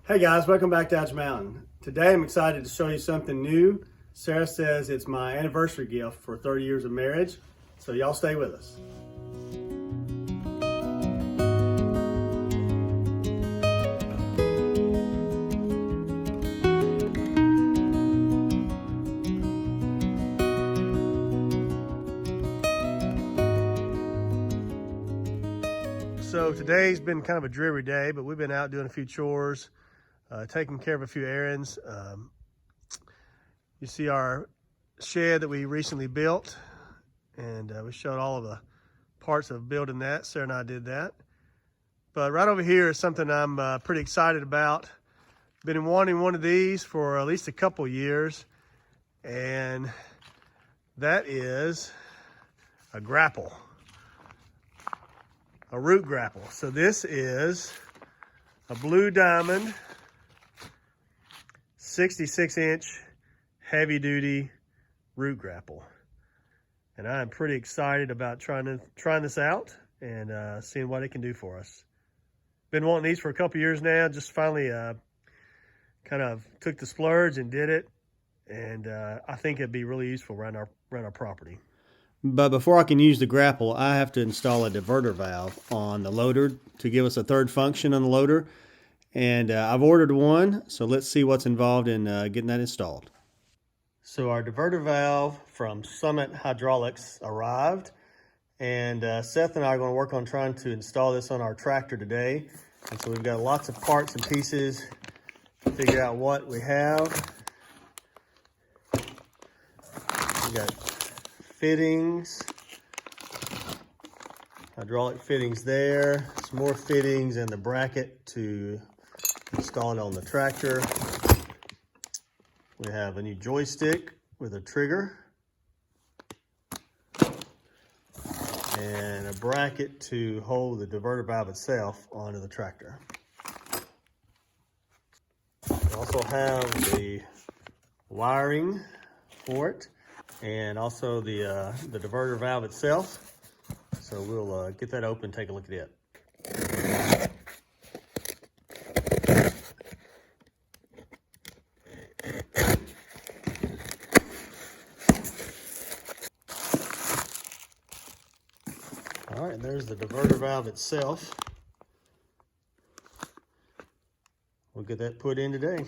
Hey guys, welcome back to Dodge Mountain. Today I'm excited to show you something new. Sarah says it's my anniversary gift for 30 years of marriage, so y'all stay with us. So today's been kind of a dreary day, but we've been out doing a few chores, taking care of a few errands. You see our shed that we recently built, and we showed all of the parts of building that. Sarah and I did that. But right over here is something I'm pretty excited about. Been wanting one of these for at least a couple years, and that is a grapple. A root grapple. So this is a Blue Diamond 66-inch heavy-duty root grapple, and I'm pretty excited about trying this out and seeing what it can do for us. Been wanting these for a couple years now. Just finally kind of took the splurge and did it, and I think it'd be really useful around our property. But before I can use the grapple, I have to install a diverter valve on the loader to give us a third function on the loader. And I've ordered one, so let's see what's involved in getting that installed. So our diverter valve from Summit Hydraulics arrived, and Seth and I are going to work on trying to install this on our tractor today. And so we've got lots of parts and pieces to figure out what we have. We got fittings, hydraulic fittings there, some more fittings, and the bracket to install it on the tractor. We have a new joystick with a trigger and a bracket to hold the diverter valve itself onto the tractor. We also have the wiring for it, and also the diverter valve itself. So we'll get that open, take a look at it. All right, there's the diverter valve itself. We'll get that put in today.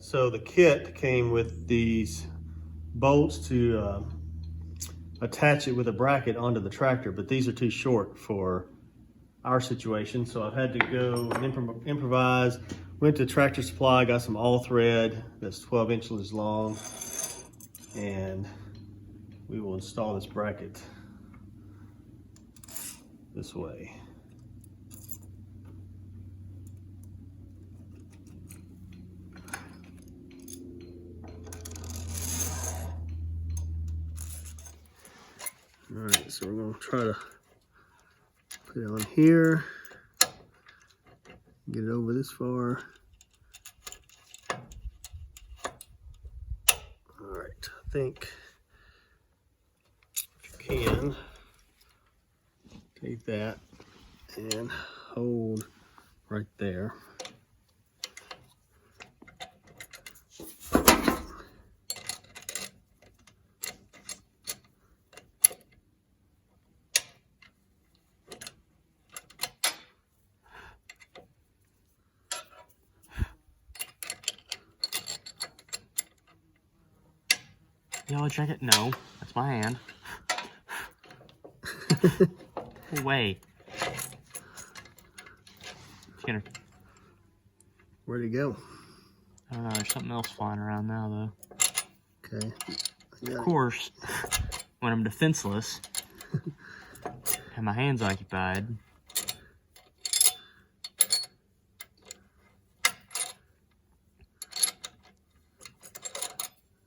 So the kit came with these bolts to attach it with a bracket onto the tractor, but these are too short for our situation, so I've had to go and improvise. Went to Tractor Supply, got some all thread that's 12 inches long, and we will install this bracket this way. All right, so we're gonna try to put it on here, get it over this far. All right, I think if you can, take that and hold right there. Yellow jacket? No, that's my hand. Away. Where'd he go? I don't know, there's something else flying around now, though. Okay. Of course, when I'm defenseless and my hand's occupied.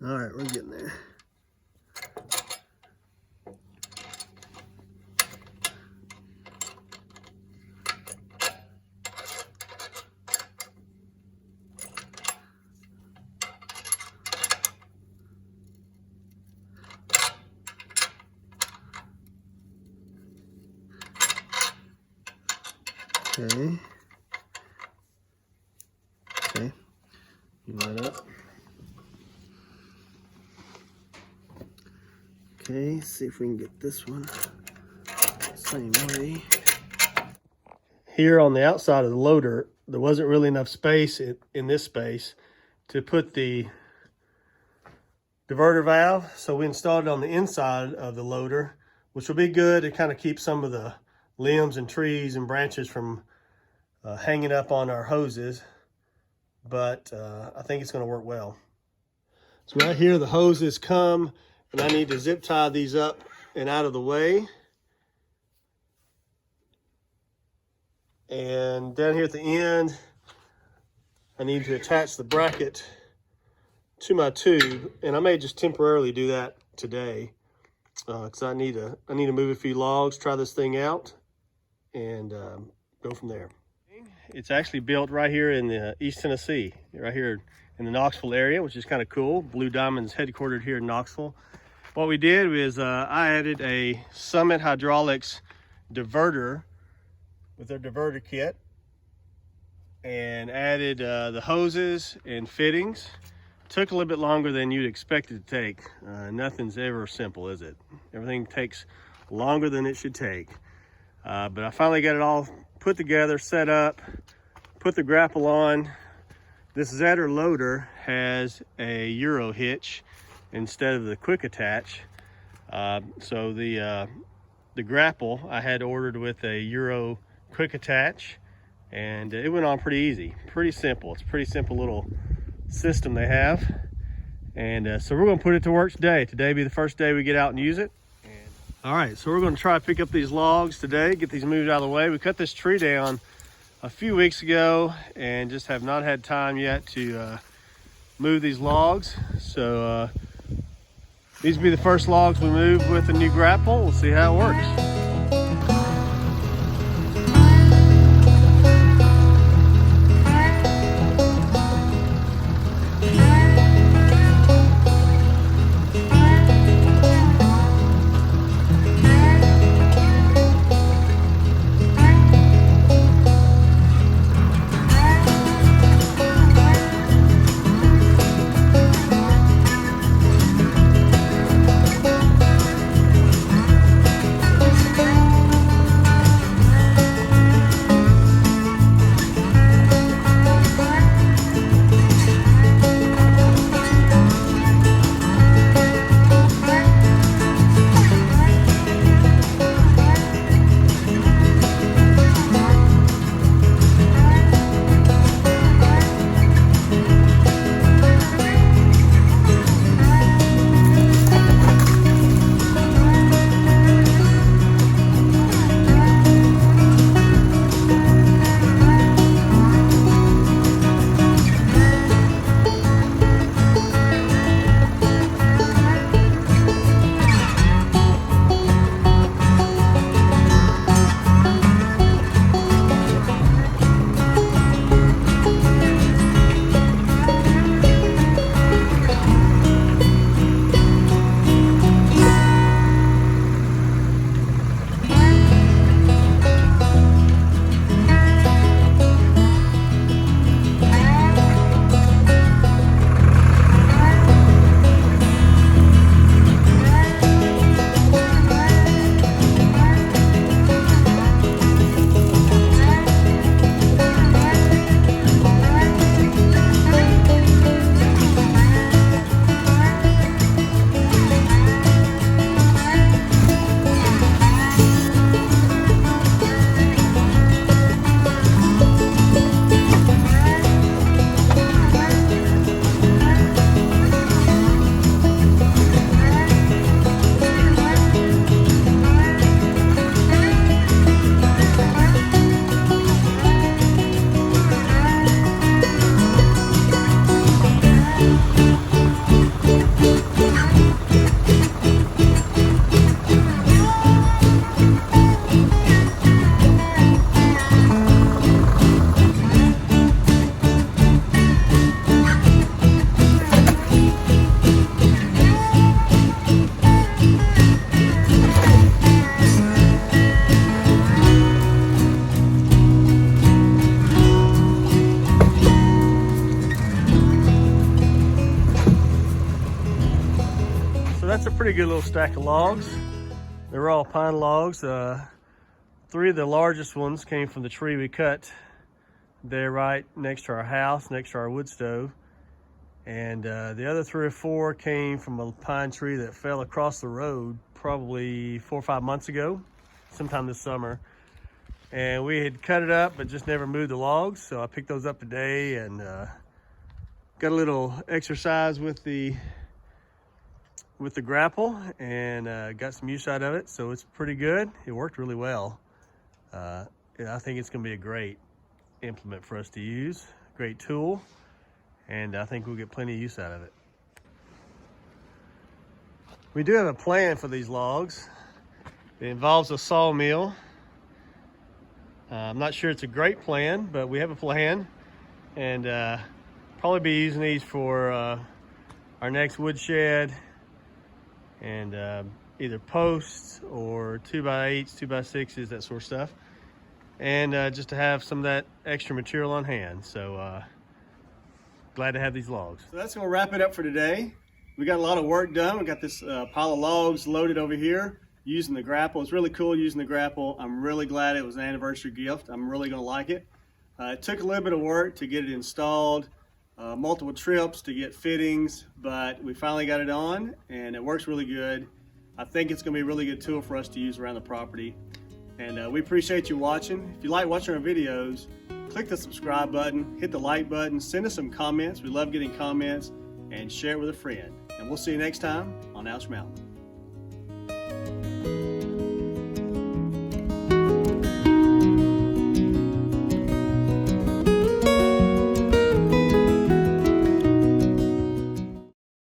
All right, we're getting there. Okay. that up. Okay, see if we can get this one same way. Here on the outside of the loader, there wasn't really enough space in this space to put the diverter valve, so we installed it on the inside of the loader, which will be good to kind of keep some of the limbs and trees and branches from hanging up on our hoses, but I think it's going to work well. So right here the hoses come, and I need to zip tie these up and out of the way. And down here at the end, I need to attach the bracket to my tube, and I may just temporarily do that today because I need to move a few logs, try this thing out, and go from there. It's actually built right here in the East Tennessee, right here in the Knoxville area, which is kind of cool. Blue Diamond's headquartered here in Knoxville. What we did was I added a Summit Hydraulics diverter with their diverter kit, and added the hoses and fittings. Took a little bit longer than you'd expect it to take. Nothing's ever simple, is it? Everything takes longer than it should take. But I finally got it all put together, set up, put the grapple on. This Zetter loader has a Euro hitch instead of the quick attach. So the grapple I had ordered with a Euro quick attach, and it went on pretty easy, pretty simple. It's a pretty simple little system they have, and so we're going to put it to work today. Today be the first day we get out and use it. All right, so we're going to try to pick up these logs today, get these moved out of the way. We cut this tree down a few weeks ago and just have not had time yet to move these logs. So these will be the first logs we move with the new grapple. We'll see how it works. that's a pretty good little stack of logs. They're all pine logs. 3 of the largest ones came from the tree we cut there right next to our house, next to our wood stove. And the other 3 or 4 came from a pine tree that fell across the road probably 4 or 5 months ago, sometime this summer. And we had cut it up but just never moved the logs, so I picked those up today and got a little exercise with the grapple and got some use out of it, so it's pretty good. It worked really well. I think it's going to be a great implement for us to use, great tool, and I think we'll get plenty of use out of it. We do have a plan for these logs. It involves a sawmill. I'm not sure it's a great plan, but we have a plan, and probably be using these for our next woodshed, and either posts or 2x8s, 2x6s, that sort of stuff, and just to have some of that extra material on hand. So glad to have these logs. So that's going to wrap it up for today. We got a lot of work done. We got this pile of logs loaded over here using the grapple. It's really cool using the grapple. I'm really glad it was an anniversary gift. I'm really going to like it. It took a little bit of work to get it installed, multiple trips to get fittings, but we finally got it on and it works really good. I think it's going to be a really good tool for us to use around the property. And we appreciate you watching. If you like watching our videos, click the subscribe button, hit the like button, send us some comments. We love getting comments, and share it with a friend. And we'll see you next time on Ouch Mountain.